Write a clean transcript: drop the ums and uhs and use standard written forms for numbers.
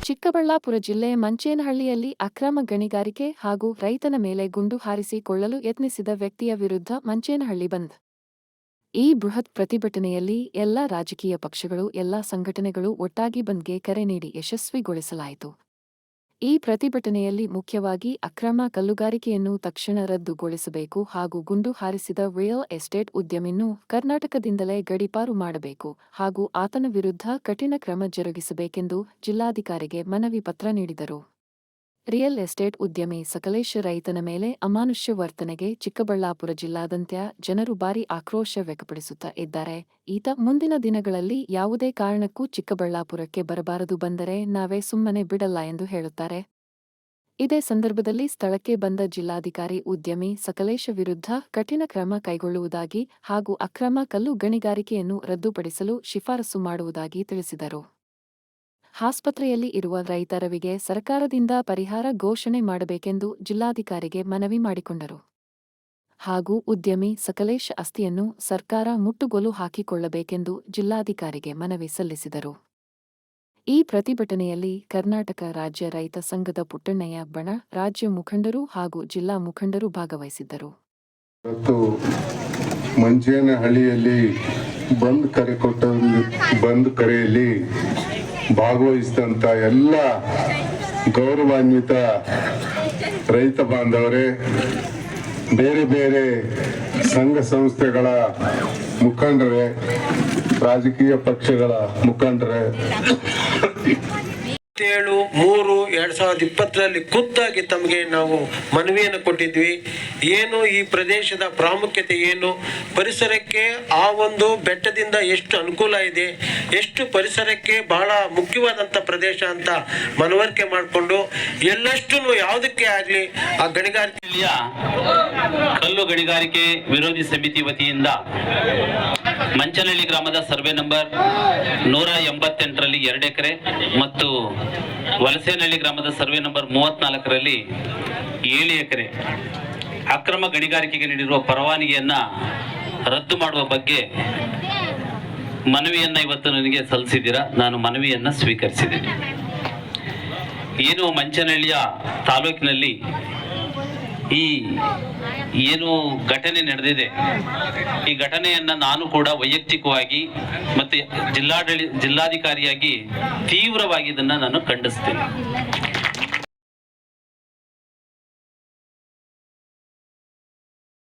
ಚಿಕ್ಕಬಳ್ಳಾಪುರ ಜಿಲ್ಲೆ ಮಂಚೇನಹಳ್ಳಿಯಲ್ಲಿ ಅಕ್ರಮ ಗಣಿಗಾರಿಕೆ ಹಾಗೂ ರೈತನ ಮೇಲೆ ಗುಂಡು ಹಾರಿಸಿಕೊಳ್ಳಲು ಯತ್ನಿಸಿದ ವ್ಯಕ್ತಿಯ ವಿರುದ್ಧ ಮಂಚೇನಹಳ್ಳಿ ಬಂದ್. ಈ ಬೃಹತ್ ಪ್ರತಿಭಟನೆಯಲ್ಲಿ ಎಲ್ಲ ರಾಜಕೀಯ ಪಕ್ಷಗಳು, ಎಲ್ಲ ಸಂಘಟನೆಗಳು ಒಟ್ಟಾಗಿ ಬಂದ್ಗೆ ಕರೆ ನೀಡಿ ಯಶಸ್ವಿಗೊಳಿಸಲಾಯಿತು. ಈ ಪ್ರತಿಭಟನೆಯಲ್ಲಿ ಮುಖ್ಯವಾಗಿ ಅಕ್ರಮ ಕಲ್ಲುಗಾರಿಕೆಯನ್ನು ತಕ್ಷಣ ರದ್ದುಗೊಳಿಸಬೇಕು ಹಾಗೂ ಗುಂಡು ಹಾರಿಸಿದ ರಿಯಲ್ ಎಸ್ಟೇಟ್ ಉದ್ಯಮಿಯನ್ನು ಕರ್ನಾಟಕದಿಂದಲೇ ಗಡೀಪಾರು ಮಾಡಬೇಕು ಹಾಗೂ ಆತನ ವಿರುದ್ಧ ಕಠಿಣ ಕ್ರಮ ಜರುಗಿಸಬೇಕೆಂದು ಜಿಲ್ಲಾಧಿಕಾರಿಗೆ ಮನವಿ ಪತ್ರ ನೀಡಿದರು. ರಿಯಲ್ ಎಸ್ಟೇಟ್ ಉದ್ಯಮಿ ಸಕಲೇಶ್ ರೈತನ ಮೇಲೆ ಅಮಾನುಷ್ಯ ವರ್ತನೆಗೆ ಚಿಕ್ಕಬಳ್ಳಾಪುರ ಜಿಲ್ಲಾದ್ಯಂತ ಜನರು ಭಾರೀ ಆಕ್ರೋಶ ವ್ಯಕ್ತಪಡಿಸುತ್ತಾ ಇದ್ದಾರೆ. ಈತ ಮುಂದಿನ ದಿನಗಳಲ್ಲಿ ಯಾವುದೇ ಕಾರಣಕ್ಕೂ ಚಿಕ್ಕಬಳ್ಳಾಪುರಕ್ಕೆ ಬರಬಾರದು, ಬಂದರೆ ನಾವೇ ಸುಮ್ಮನೆ ಬಿಡಲ್ಲ ಎಂದು ಹೇಳುತ್ತಾರೆ. ಇದೇ ಸಂದರ್ಭದಲ್ಲಿ ಸ್ಥಳಕ್ಕೆ ಬಂದ ಜಿಲ್ಲಾಧಿಕಾರಿ ಉದ್ಯಮಿ ಸಕಲೇಶ ವಿರುದ್ಧ ಕಠಿಣ ಕ್ರಮ ಕೈಗೊಳ್ಳುವುದಾಗಿ ಹಾಗೂ ಅಕ್ರಮ ಕಲ್ಲು ಗಣಿಗಾರಿಕೆಯನ್ನು ರದ್ದುಪಡಿಸಲು ಶಿಫಾರಸು ಮಾಡುವುದಾಗಿ ತಿಳಿಸಿದರು. ಆಸ್ಪತ್ರೆಯಲ್ಲಿ ಇರುವ ರೈತರವಿಗೆ ಸರ್ಕಾರದಿಂದ ಪರಿಹಾರ ಘೋಷಣೆ ಮಾಡಬೇಕೆಂದು ಜಿಲ್ಲಾಧಿಕಾರಿಗೆ ಮನವಿ ಮಾಡಿಕೊಂಡರು. ಹಾಗೂ ಉದ್ಯಮಿ ಸಕಲೇಶ್ ಆಸ್ತಿಯನ್ನು ಸರ್ಕಾರ ಮುಟ್ಟುಗೋಲು ಹಾಕಿಕೊಳ್ಳಬೇಕೆಂದು ಜಿಲ್ಲಾಧಿಕಾರಿಗೆ ಮನವಿ ಸಲ್ಲಿಸಿದರು. ಈ ಪ್ರತಿಭಟನೆಯಲ್ಲಿ ಕರ್ನಾಟಕ ರಾಜ್ಯ ರೈತ ಸಂಘದ ಪುಟ್ಟಣ್ಣಯ್ಯ ಬಣ, ರಾಜ್ಯ ಮುಖಂಡರು ಹಾಗೂ ಜಿಲ್ಲಾ ಮುಖಂಡರು ಭಾಗವಹಿಸಿದ್ದರು. ಮಂಚೇನಹಳ್ಳಿಯಲ್ಲಿ ಬಂದ್ ಕರೆಯಲ್ಲಿ ಭಾಗವಹಿಸಿದಂತ ಎಲ್ಲ ಗೌರವಾನ್ವಿತ ರೈತ ಬಾಂಧವರೇ, ಬೇರೆ ಬೇರೆ ಸಂಘ ಸಂಸ್ಥೆಗಳ ಮುಖಂಡರೇ, ರಾಜಕೀಯ ಪಕ್ಷಗಳ ಮುಖಂಡರೇ, 7/3/2020 ಖುದ್ದಾಗಿ ತಮಗೆ ನಾವು ಮನವಿಯನ್ನು ಕೊಟ್ಟಿದ್ವಿ. ಏನು ಈ ಪ್ರದೇಶದ ಪ್ರಾಮುಖ್ಯತೆ ಏನು, ಪರಿಸರಕ್ಕೆ ಆ ಒಂದು ಬೆಟ್ಟದಿಂದ ಎಷ್ಟು ಅನುಕೂಲ ಇದೆ, ಎಷ್ಟು ಪರಿಸರಕ್ಕೆ ಬಹಳ ಮುಖ್ಯವಾದಂಥ ಪ್ರದೇಶ ಅಂತ ಮನವರಿಕೆ ಮಾಡಿಕೊಂಡು ಎಲ್ಲಷ್ಟು ಯಾವುದಕ್ಕೆ ಆಗಲಿ ಆ ಗಣಿಗಾರಿಕೆಯ ಕಲ್ಲು ಗಣಿಗಾರಿಕೆ ವಿರೋಧಿ ಸಮಿತಿ ವತಿಯಿಂದ ಮಂಚನಹಳ್ಳಿ ಗ್ರಾಮದ ಸರ್ವೆ ನಂಬರ್ 188ರಲ್ಲಿ 2 ಎಕರೆ ಮತ್ತು ವಲಸೇನಹಳ್ಳಿ ಗ್ರಾಮದ ಸರ್ವೆ ನಂಬರ್ 34ರಲ್ಲಿ 7 ಎಕರೆ ಅಕ್ರಮ ಗಣಿಗಾರಿಕೆಗೆ ನೀಡಿರುವ ಪರವಾನಗಿಯನ್ನ ರದ್ದು ಮಾಡುವ ಬಗ್ಗೆ ಮನವಿಯನ್ನ ಇವತ್ತು ನನಗೆ ಸಲ್ಲಿಸಿದ್ದೀರಾ. ನಾನು ಮನವಿಯನ್ನ ಸ್ವೀಕರಿಸಿದ್ದೇನೆ. ಏನು ಮಂಚನಹಳ್ಳಿಯ ತಾಲೂಕಿನಲ್ಲಿ ಈ ಏನು ಘಟನೆ ನಡೆದಿದೆ, ಈ ಘಟನೆಯನ್ನ ನಾನು ಕೂಡ ವೈಯಕ್ತಿಕವಾಗಿ ಮತ್ತೆ ಜಿಲ್ಲಾಧಿಕಾರಿಯಾಗಿ ತೀವ್ರವಾಗಿ ಇದನ್ನ ನಾನು ಖಂಡಿಸ್ತೇನೆ.